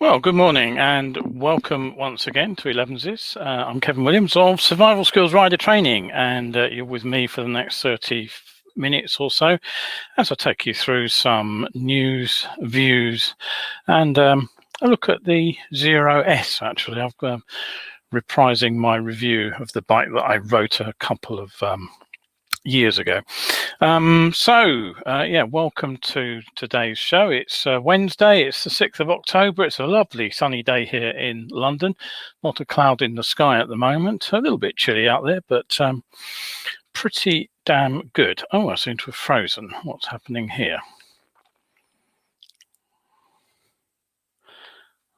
Well, good morning and welcome once again to Elevenses. I'm Kevin Williams of Survival Skills Rider Training, and you're with me for the next 30 minutes or so as I take you through some news, views, and a look at the Zero S. Actually, I've reprising my review of the bike that I wrote a couple of years ago. Yeah, welcome to today's show. It's Wednesday, it's the 6th of October. It's a lovely sunny day here in London. Not a cloud in the sky at the moment. A little bit chilly out there, but pretty damn good. Oh, I seem to have frozen. What's happening here?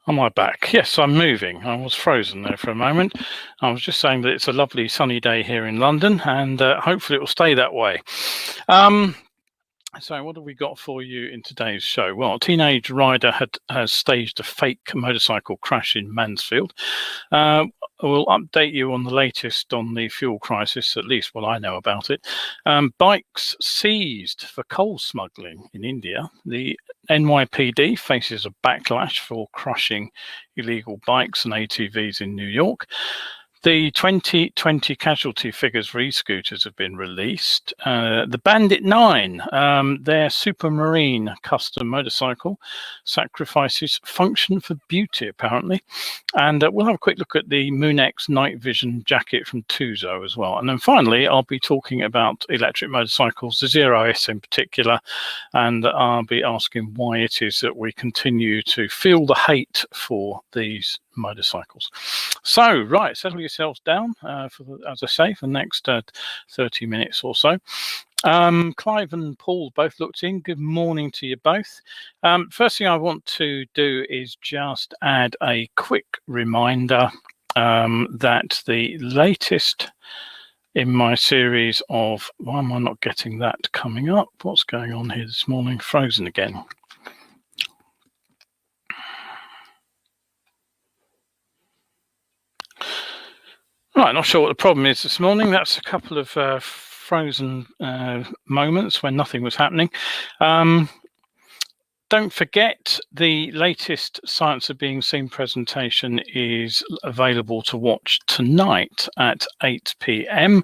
Am I back? Yes, I'm moving. I was frozen there for a moment. I was just saying that it's a lovely sunny day here in London, and hopefully it will stay that way. So what have we got for you in today's show? Well, a teenage rider has staged a fake motorcycle crash in Mansfield. We'll update you on the latest on the fuel crisis, at least what I know about it. Bikes seized for coal smuggling in India. The NYPD faces a backlash for crushing illegal bikes and ATVs in New York. The 2020 casualty figures for e-scooters have been released. The Bandit 9, their supermarine custom motorcycle, sacrifices function for beauty, apparently. And we'll have a quick look at the Moonex Night Vision jacket from Tuzo as well. And then finally, I'll be talking about electric motorcycles, the Zero S in particular, and I'll be asking why it is that we continue to feel the hate for these motorcycles. So, right, settle yourselves down as I say, for the next 30 minutes or so. Clive and Paul both looked in. Good morning to you both. First thing I want to do is just add a quick reminder that the latest in my series of, why am I not getting that coming up? What's going on here this morning? Frozen again. Right, not sure what the problem is this morning. That's a couple of frozen moments when nothing was happening. Don't forget, the latest Science of Being Seen presentation is available to watch tonight at 8 p.m.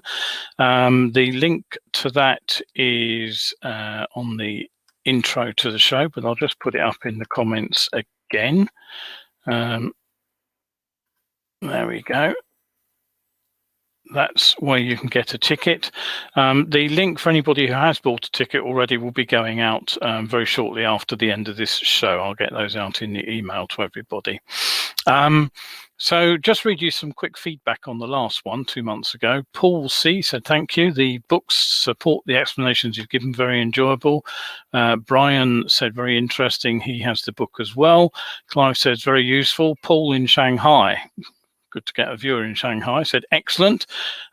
The link to that is on the intro to the show, but I'll just put it up in the comments again. There we go. That's where you can get a ticket. The link for anybody who has bought a ticket already will be going out very shortly after the end of this show. I'll get those out in the email to everybody. So just read you some quick feedback on the last one 2 months ago. Paul C said, thank you. The books support the explanations you've given, very enjoyable. Brian said, very interesting. He has the book as well. Clive says, very useful. Paul in Shanghai. Good to get a viewer in Shanghai, said excellent.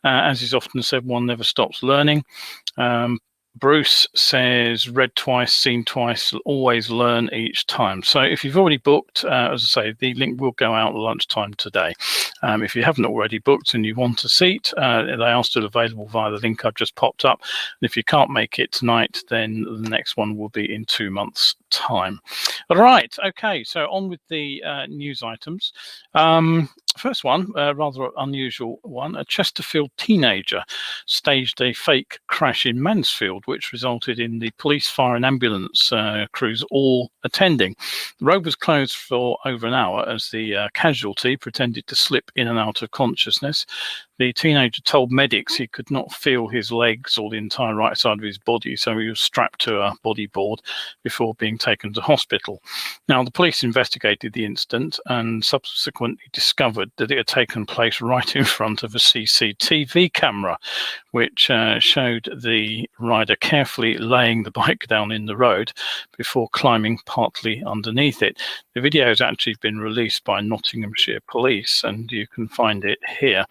As is often said, one never stops learning. Bruce says, read twice, seen twice, always learn each time. So if you've already booked, as I say, the link will go out at lunchtime today. If you haven't already booked and you want a seat, they are still available via the link I've just popped up. And if you can't make it tonight, then the next one will be in 2 months' time. All right, okay, so on with the news items. First one, rather unusual one, a Chesterfield teenager staged a fake crash in Mansfield, which resulted in the police, fire and ambulance crews all attending. The road was closed for over an hour as the casualty pretended to slip in and out of consciousness. The teenager told medics he could not feel his legs or the entire right side of his body, so he was strapped to a bodyboard before being taken to hospital. Now, the police investigated the incident and subsequently discovered that it had taken place right in front of a CCTV camera, which showed the rider carefully laying the bike down in the road before climbing partly underneath it. The video has actually been released by Nottinghamshire Police, and you can find it here.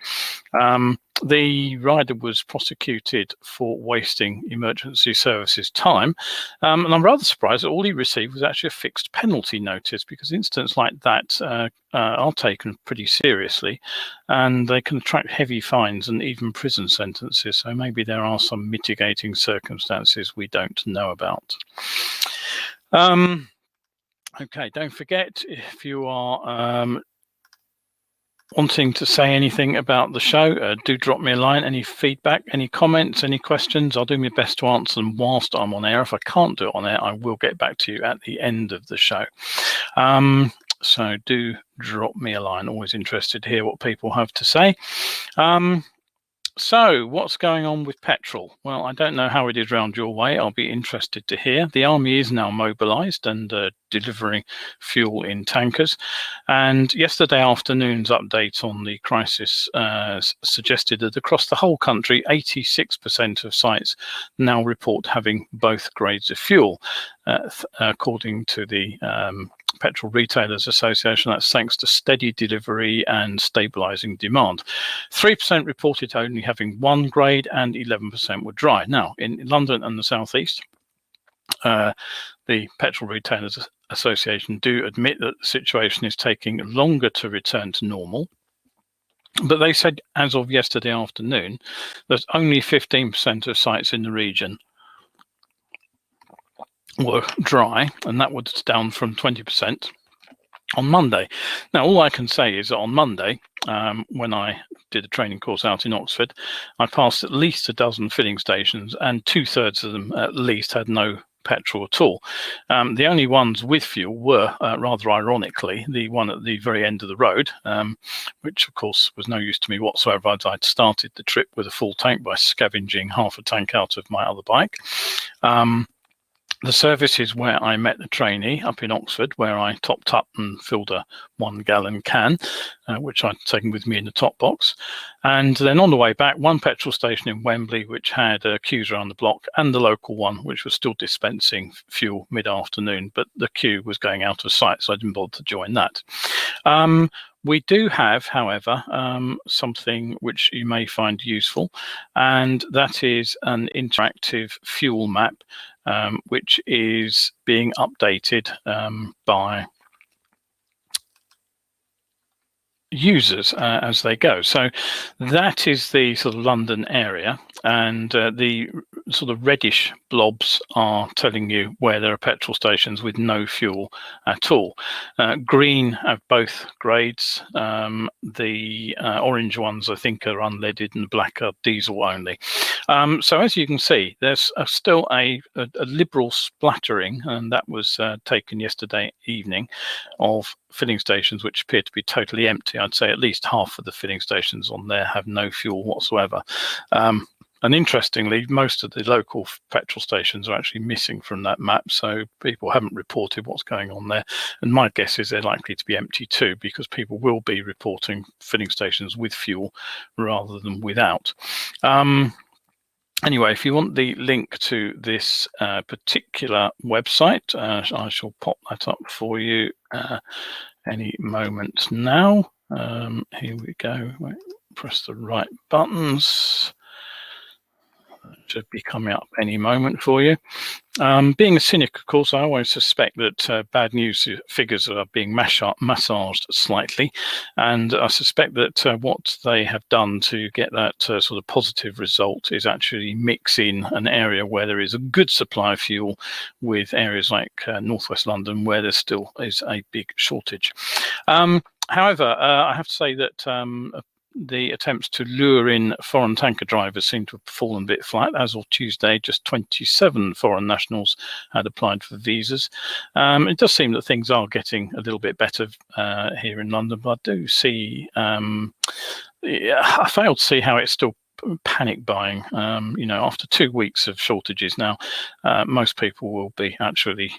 The rider was prosecuted for wasting emergency services time, and I'm rather surprised that all he received was actually a fixed penalty notice, because incidents like that are taken pretty seriously and they can attract heavy fines and even prison sentences. So maybe there are some mitigating circumstances we don't know about. Okay, don't forget, if you are wanting to say anything about the show, do drop me a line. Any feedback, any comments, any questions, I'll do my best to answer them whilst I'm on air. If I can't do it on air, I will get back to you at the end of the show. So do drop me a line. Always interested to hear what people have to say. So what's going on with petrol? Well, I don't know how it is round your way. I'll be interested to hear. The army is now mobilised and delivering fuel in tankers. And yesterday afternoon's update on the crisis suggested that across the whole country, 86% of sites now report having both grades of fuel, according to the Petrol Retailers Association. That's thanks to steady delivery and stabilising demand. 3% reported only having one grade and 11% were dry. Now, in London and the South East, the Petrol Retailers Association do admit that the situation is taking longer to return to normal. But they said as of yesterday afternoon, that only 15% of sites in the region were dry, and that was down from 20% on Monday. Now, all I can say is that on Monday, when I did a training course out in Oxford, I passed at least a dozen filling stations, and 2/3 of them at least had no petrol at all. The only ones with fuel were, rather ironically, the one at the very end of the road, which of course was no use to me whatsoever, as I'd started the trip with a full tank by scavenging half a tank out of my other bike. The service is where I met the trainee up in Oxford, where I topped up and filled a 1 gallon can, which I'd taken with me in the top box. And then on the way back, one petrol station in Wembley, which had queues around the block, and the local one, which was still dispensing fuel mid-afternoon, but the queue was going out of sight, so I didn't bother to join that. We do have, however, something which you may find useful, and that is an interactive fuel map, which is being updated by users as they go. So that is the sort of London area, and the sort of reddish blobs are telling you where there are petrol stations with no fuel at all. Green have both grades. The orange ones I think are unleaded, and black are diesel only. So as you can see, there's still a liberal splattering, and that was taken yesterday evening, of filling stations which appear to be totally empty. I'd say at least half of the filling stations on there have no fuel whatsoever. And interestingly, most of the local petrol stations are actually missing from that map, so people haven't reported what's going on there. And my guess is they're likely to be empty too, because people will be reporting filling stations with fuel rather than without. Anyway, if you want the link to this particular website, I shall pop that up for you any moment now. Here we go. Wait, press the right buttons. Should be coming up any moment for you. Being a cynic, of course, I always suspect that bad news figures are being massaged slightly, and I suspect that what they have done to get that sort of positive result is actually mix in an area where there is a good supply of fuel with areas like northwest London, where there still is a big shortage. However, I have to say that the attempts to lure in foreign tanker drivers seem to have fallen a bit flat. As of Tuesday, just 27 foreign nationals had applied for visas. It does seem that things are getting a little bit better here in London, but I do see, I fail to see how it's still panic buying. After 2 weeks of shortages now, most people will be actually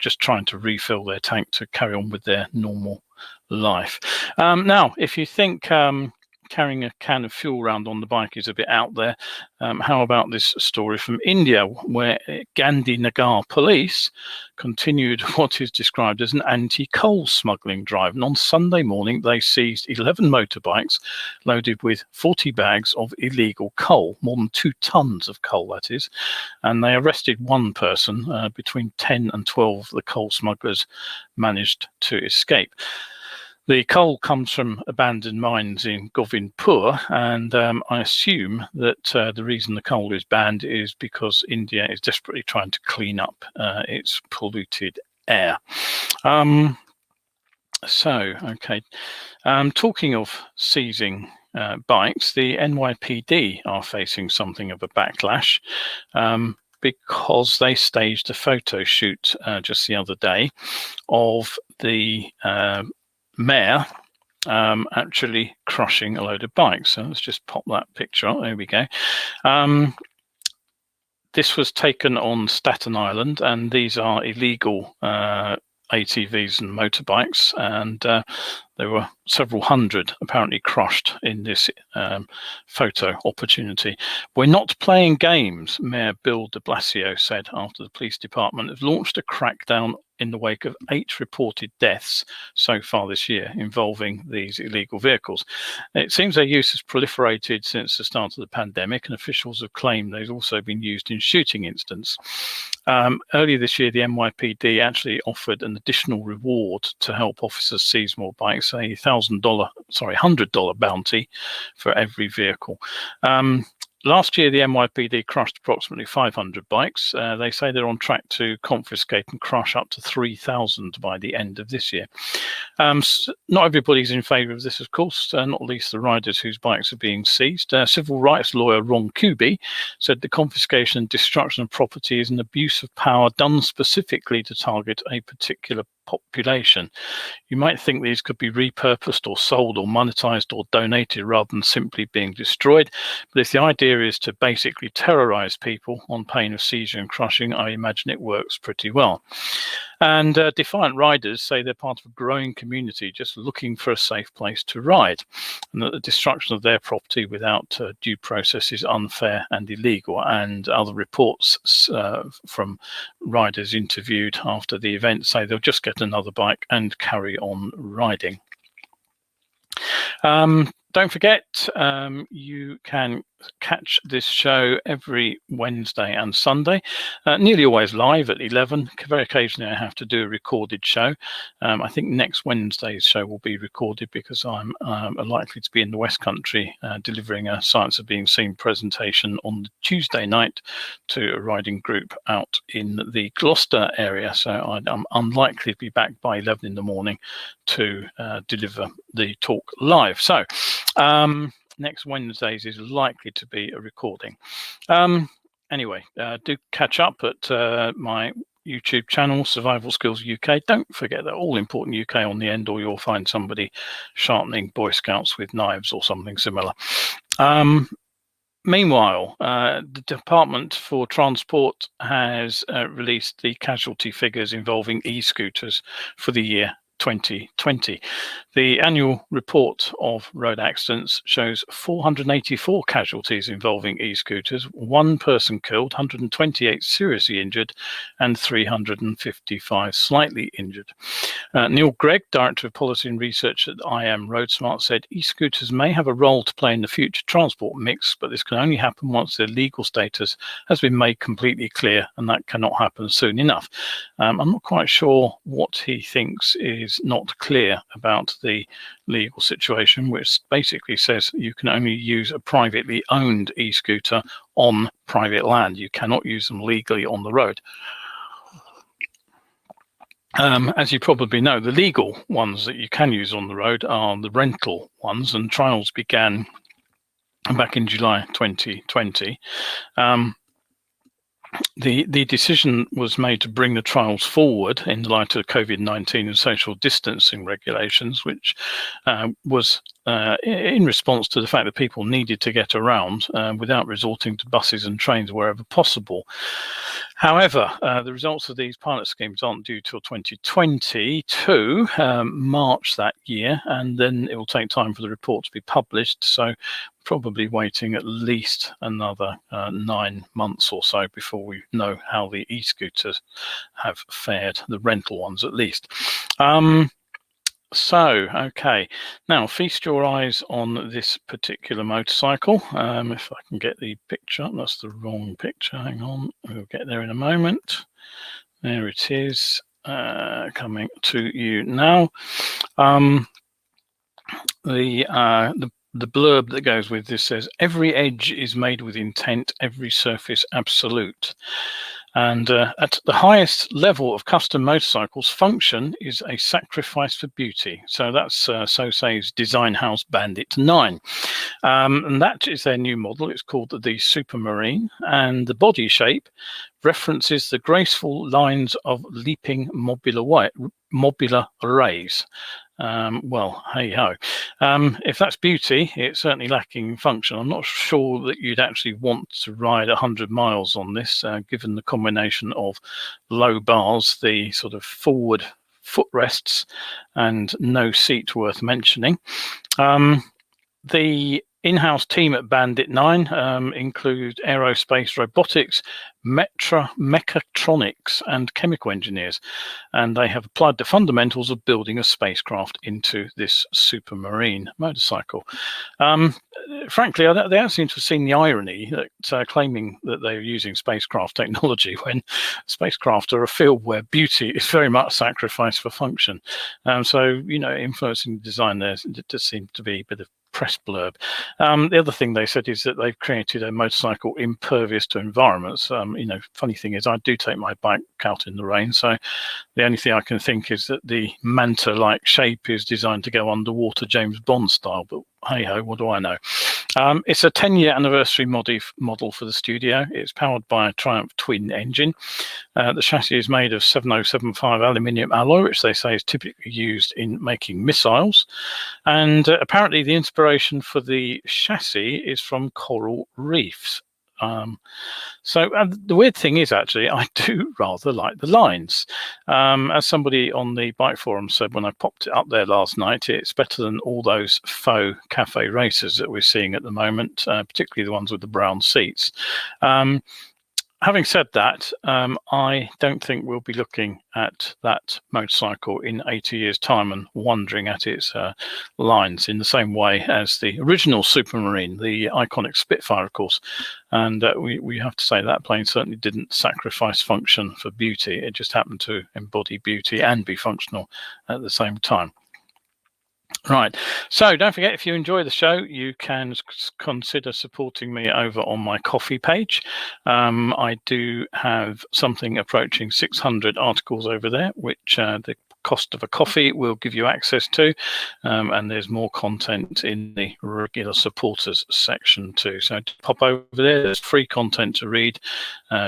just trying to refill their tank to carry on with their normal life. Now, if you think carrying a can of fuel around on the bike is a bit out there, how about this story from India, where Gandhinagar police continued what is described as an anti-coal smuggling drive. And on Sunday morning, they seized 11 motorbikes loaded with 40 bags of illegal coal, more than 2 tons of coal, that is. And they arrested one person. Between 10 and 12 of the coal smugglers managed to escape. The coal comes from abandoned mines in Govindpur, and I assume that the reason the coal is banned is because India is desperately trying to clean up its polluted air. Talking of seizing bikes, the NYPD are facing something of a backlash because they staged a photo shoot just the other day of the mayor actually crushing a load of bikes. So let's just pop that picture up. There we go. This was taken on Staten Island, and these are illegal ATVs and motorbikes, and there were several hundred apparently crushed in this photo opportunity. "We're not playing games," Mayor Bill de Blasio said after the police department has launched a crackdown in the wake of 8 reported deaths so far this year involving these illegal vehicles. It seems their use has proliferated since the start of the pandemic, and officials have claimed they've also been used in shooting incidents. Earlier this year, the NYPD actually offered an additional reward to help officers seize more bikes, a $100 bounty for every vehicle. Last year, the NYPD crushed approximately 500 bikes. They say they're on track to confiscate and crush up to 3,000 by the end of this year. Not everybody's in favour of this, of course, not least the riders whose bikes are being seized. Civil rights lawyer Ron Kuby said the confiscation and destruction of property is an abuse of power done specifically to target a particular population. You might think these could be repurposed or sold or monetized or donated rather than simply being destroyed. But if the idea is to basically terrorize people on pain of seizure and crushing, I imagine it works pretty well. And defiant riders say they're part of a growing community just looking for a safe place to ride, and that the destruction of their property without due process is unfair and illegal. And other reports from riders interviewed after the event say they'll just get another bike and carry on riding. Don't forget, you can catch this show every Wednesday and Sunday, nearly always live at 11. Very occasionally I have to do a recorded show. I think next Wednesday's show will be recorded because I'm likely to be in the West Country delivering a Science of Being Seen presentation on the Tuesday night to a riding group out in the Gloucester area. So I'm unlikely to be back by 11 in the morning to deliver the talk live. So next Wednesdays is likely to be a recording. Anyway, do catch up at my YouTube channel, Survival Skills UK. Don't forget that all important UK on the end, or you'll find somebody sharpening Boy Scouts with knives or something similar. Meanwhile, the Department for Transport has released the casualty figures involving e-scooters for the year 2020. The annual report of road accidents shows 484 casualties involving e-scooters, 1 person killed, 128 seriously injured, and 355 slightly injured. Neil Gregg, Director of Policy and Research at IM RoadSmart, said e-scooters may have a role to play in the future transport mix, but this can only happen once their legal status has been made completely clear, and that cannot happen soon enough. I'm not quite sure what he thinks is not clear about the legal situation, which basically says you can only use a privately owned e-scooter on private land. You cannot use them legally on the road. As you probably know, the legal ones that you can use on the road are the rental ones, and trials began back in July 2020. The decision was made to bring the trials forward in the light of COVID-19 and social distancing regulations, which was in response to the fact that people needed to get around without resorting to buses and trains wherever possible. However, the results of these pilot schemes aren't due till 2022, March that year, and then it will take time for the report to be published. So probably waiting at least another 9 months or so before we know how the e-scooters have fared, the rental ones at least. Okay, now feast your eyes on this particular motorcycle. If I can get the picture up, that's the wrong picture, hang on, we'll get there in a moment. There it is, coming to you now. The blurb that goes with this says, "Every edge is made with intent, every surface absolute." And at the highest level of custom motorcycles, function is a sacrifice for beauty. So that's so says Design House Bandit 9. And that is their new model. It's called the Supermarine, and the body shape references the graceful lines of leaping modular arrays. Well, hey ho. If that's beauty, it's certainly lacking function. I'm not sure that you'd actually want to ride 100 miles on this, given the combination of low bars, the sort of forward footrests, and no seat worth mentioning. The in-house team at Bandit 9 include aerospace robotics, mechatronics, and chemical engineers, and they have applied the fundamentals of building a spacecraft into this Supermarine motorcycle. Frankly, they don't seem to have seen the irony that claiming that they're using spacecraft technology when spacecraft are a field where beauty is very much sacrificed for function. So, influencing design there just seems to be a bit of press blurb. The other thing they said is that they've created a motorcycle impervious to environments. Funny thing is, I do take my bike out in the rain, so the only thing I can think is that the manta-like shape is designed to go underwater James Bond style, but hey ho, what do I know? It's a 10-year anniversary model for the studio. It's powered by a Triumph twin engine. The chassis is made of 7075 aluminium alloy, which they say is typically used in making missiles. And apparently the inspiration for the chassis is from coral reefs. So the weird thing is, actually, I do rather like the lines. As somebody on the bike forum said when I popped it up there last night, it's better than all those faux cafe racers that we're seeing at the moment, particularly the ones with the brown seats. Having said that, I don't think we'll be looking at that motorcycle in 80 years' time and wondering at its lines in the same way as the original Supermarine, the iconic Spitfire, of course. And we have to say that plane certainly didn't sacrifice function for beauty. It just happened to embody beauty and be functional at the same time. Right, so don't forget, if you enjoy the show, you can consider supporting me over on my Ko-fi page. I do have something approaching 600 articles over there, which the cost of a coffee will give you access to, and there's more content in the regular supporters section too. So pop over there, there's free content to read,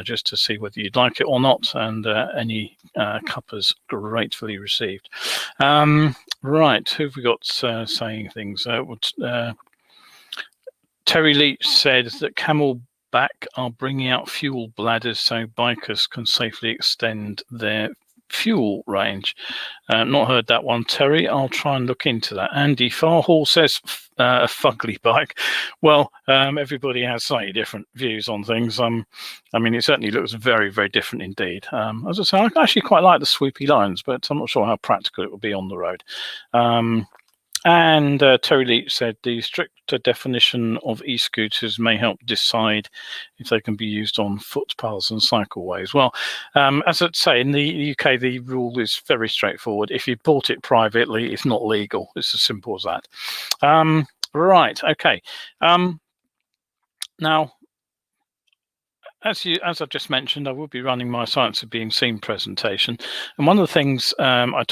just to see whether you'd like it or not, and any cuppers gratefully received. Right, who've we got saying things? Terry Leach said that Camelback are bringing out fuel bladders so bikers can safely extend their fuel range. Not heard that one, Terry. I'll try and look into that. Andy Farhall says a fugly bike. Well, everybody has slightly different views on things. I mean, it certainly looks very, very different indeed. As I say, I actually quite like the swoopy lines, but I'm not sure how practical it will be on the road. And Terry Leach said the stricter definition of e-scooters may help decide if they can be used on footpaths and cycleways. Well, as I say, in the UK, the rule is very straightforward. If you bought it privately, it's not legal. It's as simple as that. Right, okay. Now, as I've just mentioned, I will be running my Science of Being Seen presentation. And one of the things I will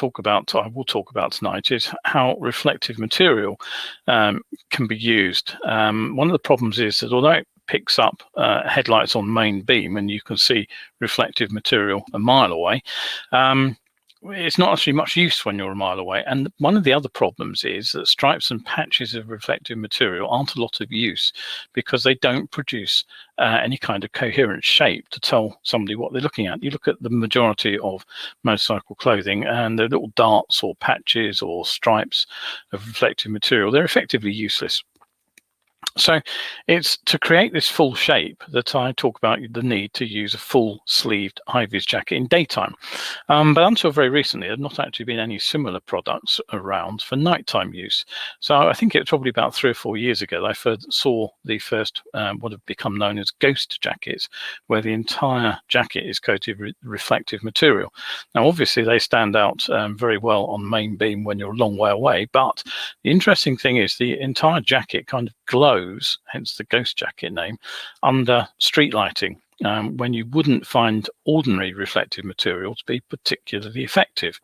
talk about tonight is how reflective material can be used. One of the problems is that although it picks up headlights on main beam and you can see reflective material a mile away, it's not actually much use when you're a mile away. And one of the other problems is that stripes and patches of reflective material aren't a lot of use because they don't produce any kind of coherent shape to tell somebody what they're looking at. You look at the majority of motorcycle clothing and the little darts or patches or stripes of reflective material, they're effectively useless. So it's to create this full shape that I talk about the need to use a full-sleeved high-vis jacket in daytime. But until very recently, there had not actually been any similar products around for nighttime use. So I think it was probably about 3 or 4 years ago that I first saw the first what have become known as ghost jackets, where the entire jacket is coated with reflective material. Now, obviously, they stand out very well on main beam when you're a long way away, but the interesting thing is the entire jacket kind of glows, hence the ghost jacket name, under street lighting. when you wouldn't find ordinary reflective material to be particularly effective.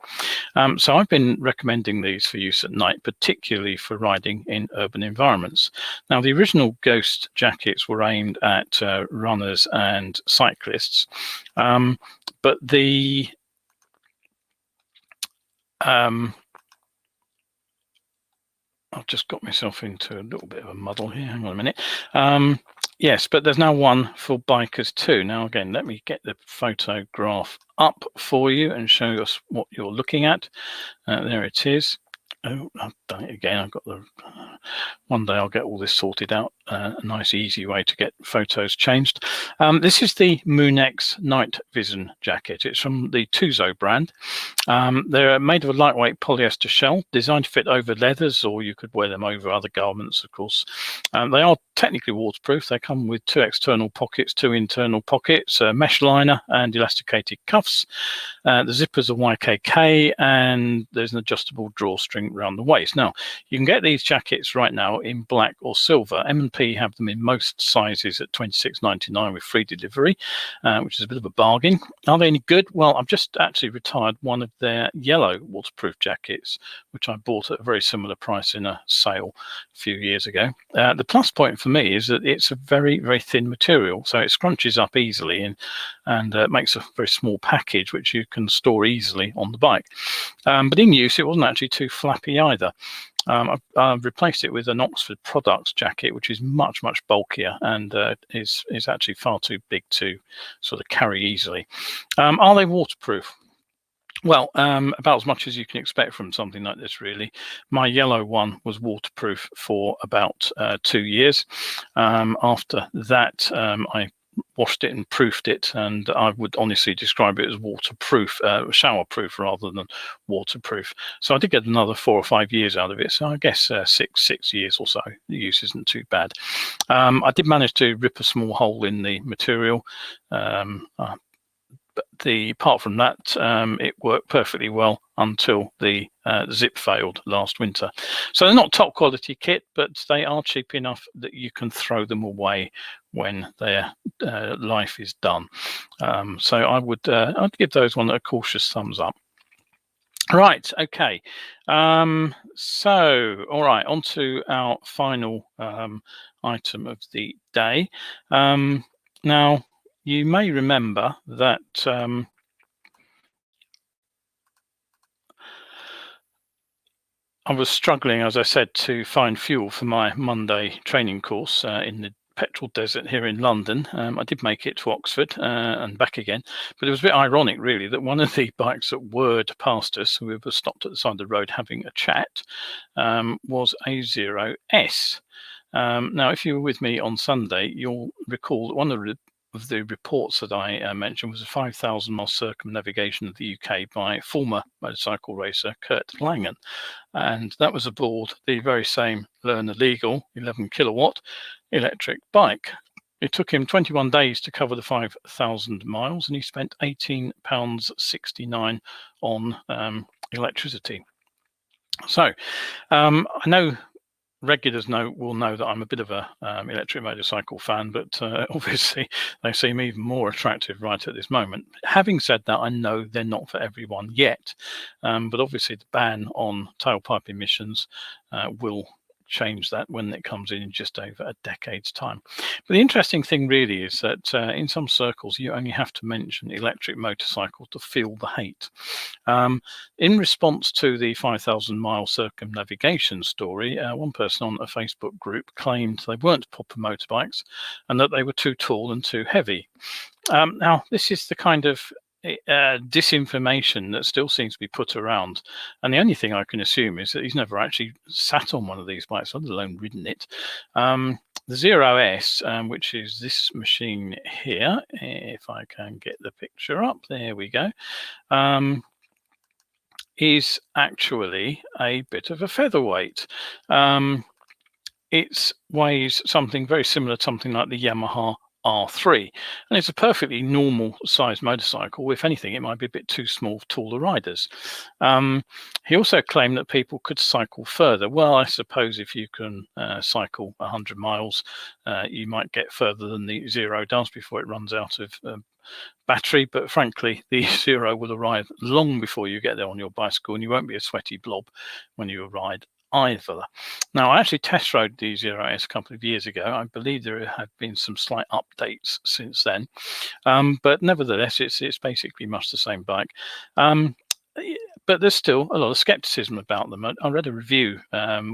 So I've been recommending these for use at night, particularly for riding in urban environments. Now, the original Ghost jackets were aimed at runners and cyclists, but the I've just got myself into a little bit of a muddle here. Hang on a minute. Yes, but there's now one for bikers too. Now, again, let me get the photograph up for you and show us what you're looking at. There it is. Oh, I've done it again. I've got the one day I'll get all this sorted out. A nice, easy way to get photos changed. This is the Moonex Night Vision jacket. It's from the Tuzo brand. They're made of a lightweight polyester shell, designed to fit over leathers, or you could wear them over other garments, of course. They are technically waterproof. They come with 2 external pockets, 2 internal pockets, a mesh liner, and elasticated cuffs. The zippers are YKK, and there's an adjustable drawstring around the waist. Now, you can get these jackets right now in black or silver. M&P have them in most sizes at $26.99 with free delivery, which is a bit of a bargain. Are they any good? Well, I've just actually retired one of their yellow waterproof jackets, which I bought at a very similar price in a sale a few years ago. The plus point for me is that it's a very, very thin material, so it scrunches up easily and makes a very small package which you can store easily on the bike. But in use, it wasn't actually too flappy either. I've replaced it with an Oxford Products jacket, which is much, much bulkier and is actually far too big to sort of carry easily. Are they waterproof? Well, about as much as you can expect from something like this, really. My yellow one was waterproof for about 2 years. After that, I washed it and proofed it, and I would honestly describe it as waterproof, showerproof rather than waterproof. So I did get another 4 or 5 years out of it. So I guess six years or so. The use isn't too bad. I did manage to rip a small hole in the material. But apart from that, it worked perfectly well until the zip failed last winter. So they're not top quality kit, but they are cheap enough that you can throw them away when their life is done. So I'd give those one a cautious thumbs up. Right, okay. So, all right, on to our final item of the day. Now, you may remember that I was struggling, as I said, to find fuel for my Monday training course in the petrol desert here in London. I did make it to Oxford and back again, but it was a bit ironic, really, that one of the bikes that whirred past us, we were stopped at the side of the road having a chat, was a 0S. Now, if you were with me on Sunday, you'll recall that one of the reports that I mentioned was a 5,000-mile circumnavigation of the UK by former motorcycle racer Kurt Langen. And that was aboard the very same learner legal 11 kilowatt electric bike. It took him 21 days to cover the 5,000 miles, and he spent £18.69 on electricity. So I know regulars will know that I'm a bit of a electric motorcycle fan, but obviously they seem even more attractive right at this moment. Having said that, I know they're not for everyone yet, but obviously the ban on tailpipe emissions will change that when it comes in just over a decade's time. But the interesting thing really is that in some circles you only have to mention electric motorcycle to feel the hate. In response to the 5,000-mile circumnavigation story, one person on a Facebook group claimed they weren't proper motorbikes and that they were too tall and too heavy. Now, this is the kind of disinformation that still seems to be put around, and the only thing I can assume is that he's never actually sat on one of these bikes, let alone ridden it. The 0S, which is this machine here, if I can get the picture up, there we go, is actually a bit of a featherweight. It weighs something very similar to something like the Yamaha R3, and it's a perfectly normal sized motorcycle. If anything, it might be a bit too small for taller riders. He also claimed that people could cycle further. Well, I suppose if you can cycle 100 miles, you might get further than the Zero does before it runs out of battery, but frankly, the Zero will arrive long before you get there on your bicycle, and you won't be a sweaty blob when you arrive either. Now, I actually test rode the Zero S a couple of years ago. I believe there have been some slight updates since then, but nevertheless, it's basically much the same bike. But there's still a lot of skepticism about them. I read a review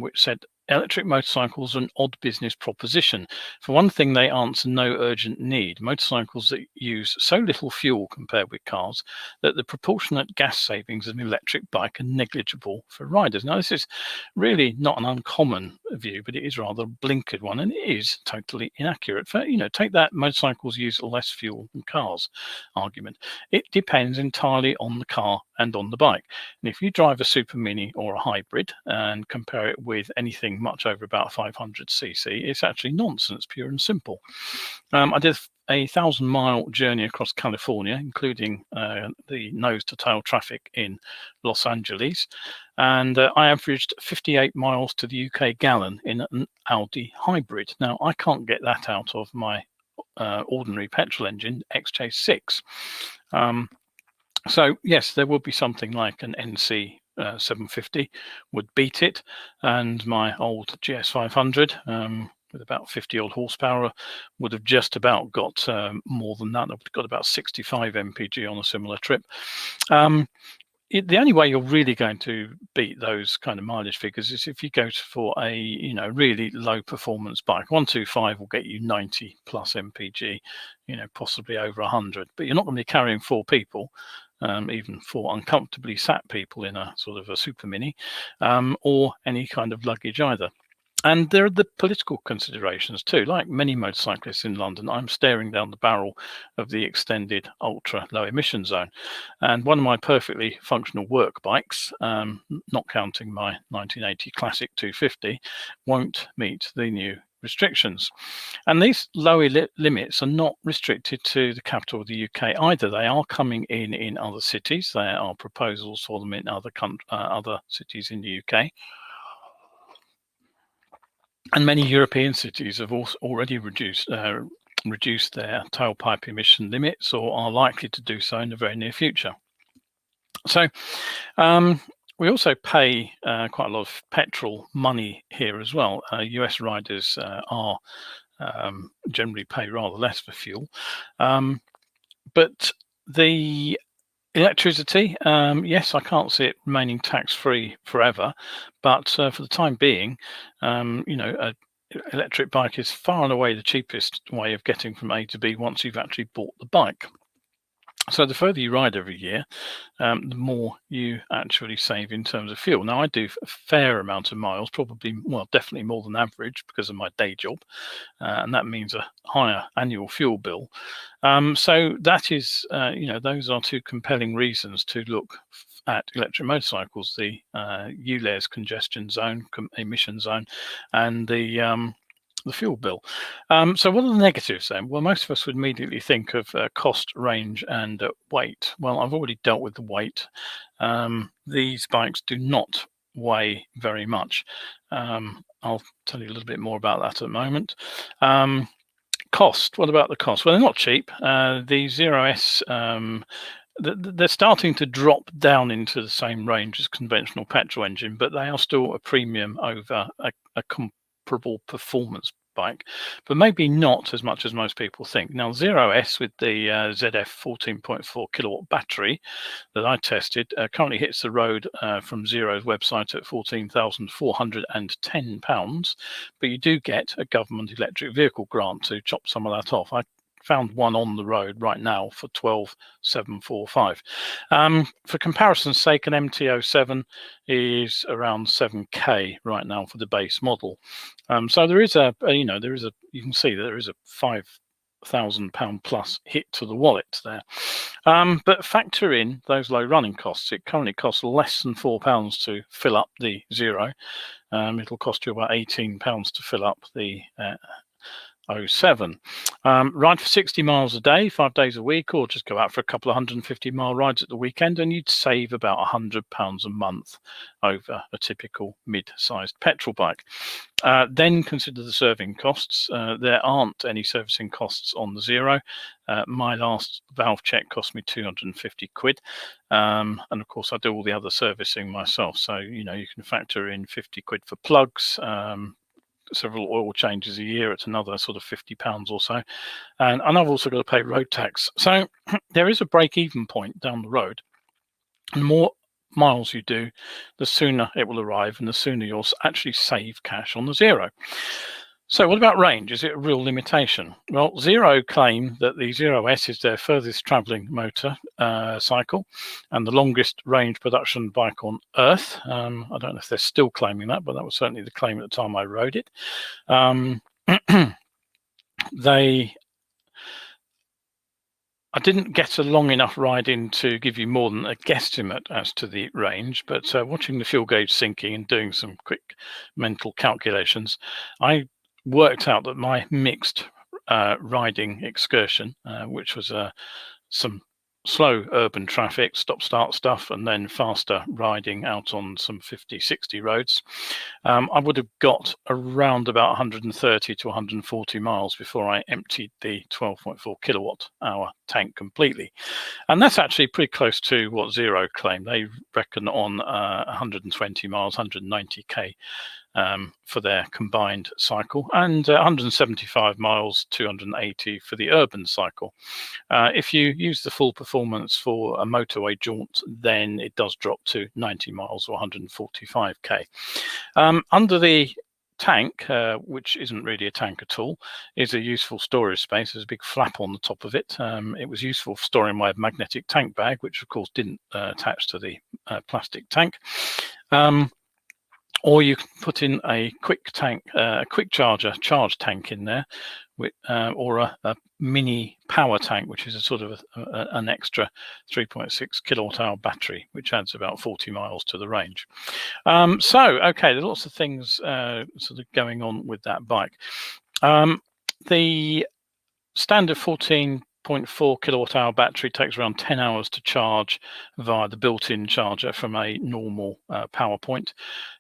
which said electric motorcycles are an odd business proposition. For one thing, they answer no urgent need. Motorcycles that use so little fuel compared with cars that the proportionate gas savings of an electric bike are negligible for riders. Now, this is really not an uncommon view, but it is rather a blinkered one, and it is totally inaccurate. For, take that motorcycles use less fuel than cars argument. It depends entirely on the car and on the bike. And if you drive a super mini or a hybrid and compare it with anything much over about 500cc, it's actually nonsense, pure and simple. I did a 1,000-mile journey across California, including the nose-to-tail traffic in Los Angeles, and I averaged 58 miles to the UK gallon in an Audi hybrid. Now, I can't get that out of my ordinary petrol engine XJ6. So yes, there will be something like an NC 750 would beat it, and my old GS 500 with about 50 odd horsepower would have just about got more than that. I've got about 65 mpg on a similar trip. The only way you're really going to beat those kind of mileage figures is if you go for a really low performance bike. 125 will get you 90 plus mpg, possibly over 100, but you're not going to be carrying 4 people. Even 4 uncomfortably sat people in a sort of a super mini, or any kind of luggage either. And there are the political considerations too. Like many motorcyclists in London, I'm staring down the barrel of the extended ultra low emission zone. And one of my perfectly functional work bikes, not counting my 1980 Classic 250, won't meet the new restrictions. And these lower limits are not restricted to the capital of the UK either. They are coming in other cities. There are proposals for them in other cities in the UK. And many European cities have also already reduced their tailpipe emission limits, or are likely to do so in the very near future. So we also pay quite a lot of petrol money here as well. US riders are generally pay rather less for fuel, but the electricity, yes, I can't see it remaining tax-free forever, but for the time being, an electric bike is far and away the cheapest way of getting from A to B once you've actually bought the bike. So the further you ride every year, the more you actually save in terms of fuel. Now, I do a fair amount of miles, definitely more than average because of my day job, and that means a higher annual fuel bill. So that is, those are 2 compelling reasons to look at electric motorcycles: the ULEZ congestion zone, emission zone, and the fuel bill. So what are the negatives then? Well, most of us would immediately think of cost, range, and weight. Well, I've already dealt with the weight. These bikes do not weigh very much. I'll tell you a little bit more about that at the moment. Cost, what about the cost? Well, they're not cheap. The Zero S, they're starting to drop down into the same range as conventional petrol engine, but they are still a premium over a comparable performance bike, but maybe not as much as most people think. Now, Zero S with the ZF 14.4 kilowatt battery that I tested currently hits the road from Zero's website at £14,410, but you do get a government electric vehicle grant to chop some of that off. I found one on the road right now for 12,745. For comparison's sake, an MT-07 is around 7k right now for the base model. So there is you can see that there is a £5,000 plus hit to the wallet there. But factor in those low running costs. It currently costs less than £4 to fill up the Zero. It'll cost you about £18 to fill up the 07. Ride for 60 miles a day, 5 days a week, or just go out for a couple of 150-mile rides at the weekend, and you'd save about £100 a month over a typical mid-sized petrol bike. Then consider the serving costs. There aren't any servicing costs on the Zero. My last valve check cost me 250 quid. And of course, I do all the other servicing myself. So, you can factor in 50 quid for plugs, several oil changes a year. It's another sort of £50 or so. And I've also got to pay road tax. So there is a break-even point down the road. And the more miles you do, the sooner it will arrive and the sooner you'll actually save cash on the Zero. So what about range? Is it a real limitation? Well, Zero claim that the Zero S is their furthest traveling motor cycle and the longest range production bike on Earth. I don't know if they're still claiming that, but that was certainly the claim at the time I rode it. I didn't get a long enough ride in to give you more than a guesstimate as to the range, but watching the fuel gauge sinking and doing some quick mental calculations, I worked out that my mixed riding excursion, which was some slow urban traffic, stop-start stuff, and then faster riding out on some 50, 60 roads, I would have got around about 130 to 140 miles before I emptied the 12.4 kilowatt hour tank completely. And that's actually pretty close to what Zero claim. They reckon on 120 miles, 190k for their combined cycle, and 175 miles, 280 for the urban cycle. If you use the full performance for a motorway jaunt, then it does drop to 90 miles or 145k. Under the tank, which isn't really a tank at all, is a useful storage space. There's a big flap on the top of it. It was useful for storing my magnetic tank bag, which of course didn't attach to the plastic tank. Or you can put in a quick charger charge tank in there, or a mini power tank, which is a sort of an extra 3.6 kilowatt hour battery, which adds about 40 miles to the range. Okay, there's lots of things sort of going on with that bike. The standard 14.4 kilowatt hour battery takes around 10 hours to charge via the built-in charger from a normal power point.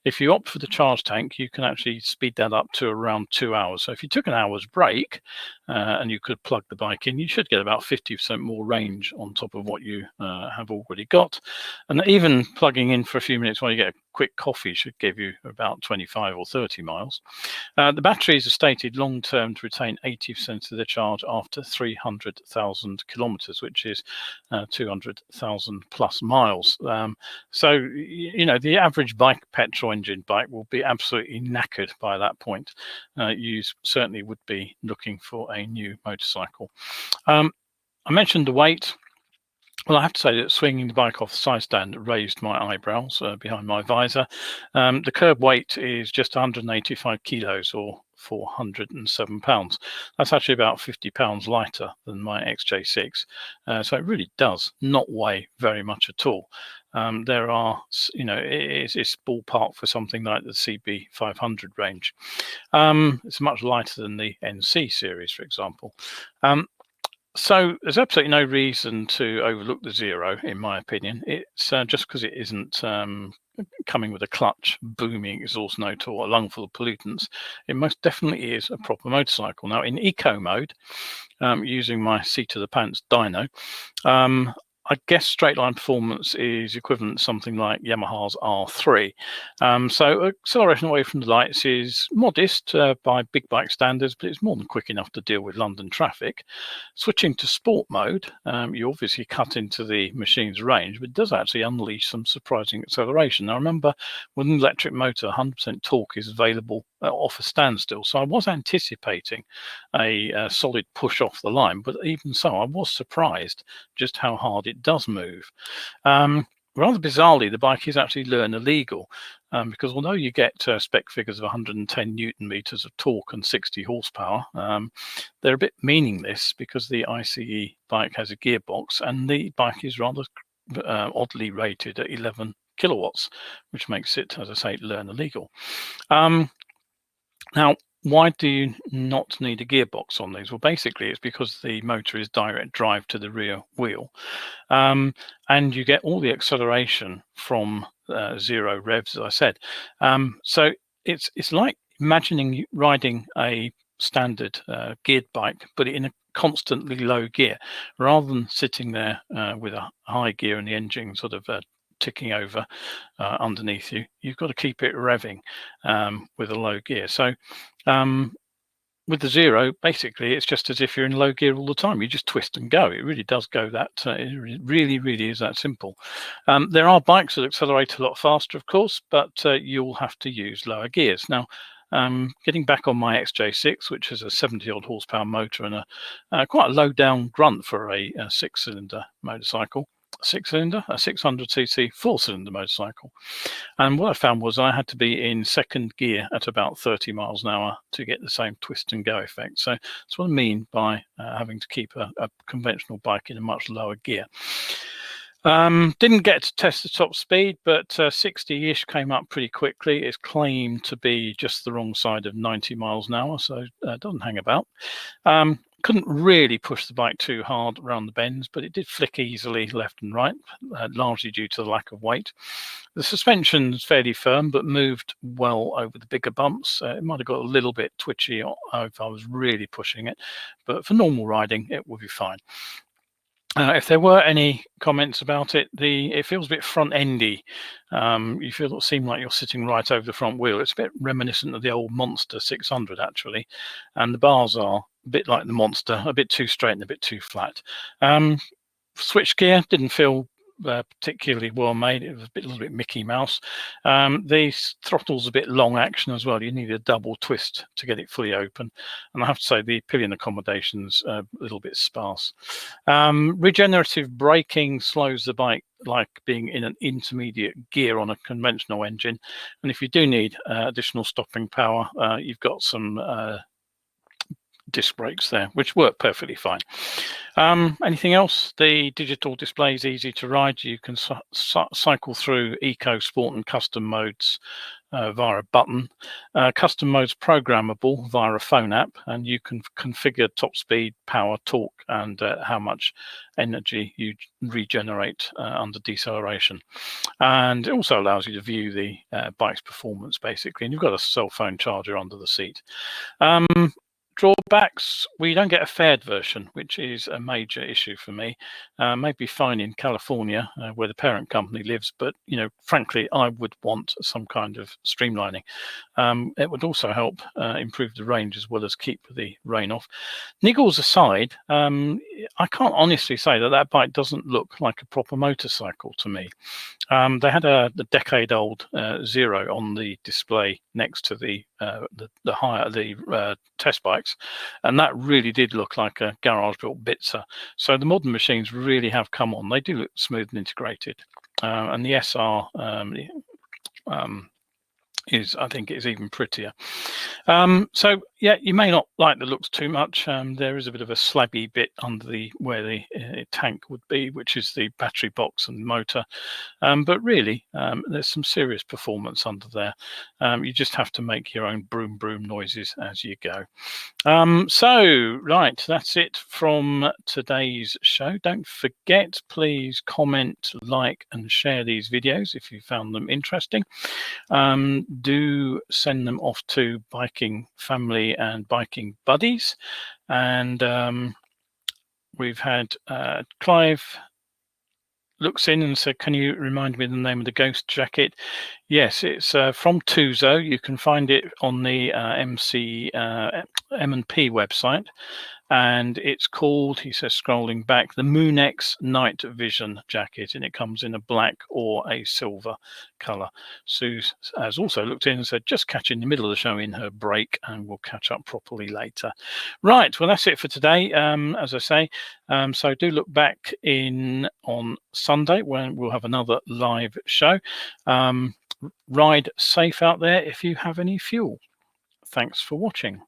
If you opt for the charge tank, you can actually speed that up to around 2 hours. So if you took an hour's break and you could plug the bike in, you should get about 50% more range on top of what you have already got. And even plugging in for a few minutes while you get a quick coffee should give you about 25 or 30 miles. The batteries are stated long-term to retain 80% of the charge after 300,000 kilometers, which is 200,000 plus miles. So, the average petrol engine bike will be absolutely knackered by that point. You certainly would be looking for a new motorcycle. I mentioned the weight. Well, I have to say that swinging the bike off the side stand raised my eyebrows behind my visor. The curb weight is just 185 kilos or 407 pounds. That's actually about 50 pounds lighter than my XJ6. So it really does not weigh very much at all. There are, it's ballpark for something like the CB500 range. It's much lighter than the NC series, for example. So there's absolutely no reason to overlook the Zero, in my opinion. It's just because it isn't coming with a clutch, booming exhaust note or a lung full of pollutants. It most definitely is a proper motorcycle. Now, in eco mode, using my seat of the pants dyno, I guess straight line performance is equivalent to something like Yamaha's R3. So acceleration away from the lights is modest by big bike standards, but it's more than quick enough to deal with London traffic. Switching to sport mode, you obviously cut into the machine's range, but it does actually unleash some surprising acceleration. Now remember, with an electric motor, 100% torque is available off a standstill. So I was anticipating a solid push off the line, but even so, I was surprised just how hard it does move. Rather bizarrely, the bike is actually learner legal because although you get spec figures of 110 Newton meters of torque and 60 horsepower, they're a bit meaningless because the ICE bike has a gearbox and the bike is rather oddly rated at 11 kilowatts, which makes it, as I say, learner legal. Now, why do you not need a gearbox on these? Well, basically, it's because the motor is direct drive to the rear wheel, and you get all the acceleration from 0 revs, as I said. So it's like imagining you riding a standard geared bike, but in a constantly low gear, rather than sitting there with a high gear and the engine sort of ticking over underneath you. You've got to keep it revving with a low gear. So with the 0, basically, it's just as if you're in low gear all the time. You just twist and go. It really does go that. It really is that simple. There are bikes that accelerate a lot faster, of course, but you'll have to use lower gears. Now, getting back on my XJ6, which is a 70-odd horsepower motor and a quite a low down grunt for a 6-cylinder motorcycle. A 600cc 4-cylinder motorcycle. And what I found was I had to be in second gear at about 30 miles an hour to get the same twist and go effect. So that's what I mean by having to keep a conventional bike in a much lower gear. Didn't get to test the top speed, but 60-ish came up pretty quickly. It's claimed to be just the wrong side of 90 miles an hour, so it doesn't hang about. Couldn't really push the bike too hard around the bends, but it did flick easily left and right, largely due to the lack of weight. The suspension's fairly firm, but moved well over the bigger bumps. It might have got a little bit twitchy if I was really pushing it, but for normal riding, it would be fine. If there were any comments about it, it feels a bit front-endy. You feel it seem like you're sitting right over the front wheel. It's a bit reminiscent of the old Monster 600, actually, and the bars are a bit like the Monster, a bit too straight and a bit too flat. Switch gear didn't feel particularly well made. It was a little bit Mickey Mouse. The throttle's a bit long action as well. You need a double twist to get it fully open, and I have to say the pillion accommodation's a little bit sparse. Regenerative braking slows the bike like being in an intermediate gear on a conventional engine, and if you do need additional stopping power, you've got some disc brakes there, which work perfectly fine. Anything else? The digital display is easy to ride. You can cycle through eco, sport and custom modes via a button. Custom modes programmable via a phone app, and you can configure top speed, power, torque, and how much energy you regenerate under deceleration. And it also allows you to view the bike's performance, basically, and you've got a cell phone charger under the seat. Drawbacks: we don't get a fared version, which is a major issue for me. Maybe fine in California, where the parent company lives, but frankly, I would want some kind of streamlining. It would also help improve the range as well as keep the rain off. Niggles aside, I can't honestly say that bike doesn't look like a proper motorcycle to me. They had the decade-old 0 on the display next to the test bikes, and that really did look like a garage-built Bitzer. So the modern machines really have come on. They do look smooth and integrated, and the SR I think is even prettier. So yeah, you may not like the looks too much. There is a bit of a slabby bit under where the tank would be, which is the battery box and motor. But really, there's some serious performance under there. You just have to make your own broom noiises as you go. So right, that's it from today's show. Don't forget, please comment, like, and share these videos if you found them interesting. Do send them off to Biking Family and Biking Buddies. And we've had Clive looks in and said, can you remind me the name of the ghost jacket? Yes, it's from Tuzo. You can find it on the M&P website. And it's called, he says, scrolling back, the Moonex Night Vision jacket, and it comes in a black or a silver color. Sue has also looked in and said, just catching the middle of the show in her break, and we'll catch up properly later. Right, well, that's it for today, as I say. So do look back in on Sunday when we'll have another live show. Ride safe out there if you have any fuel. Thanks for watching.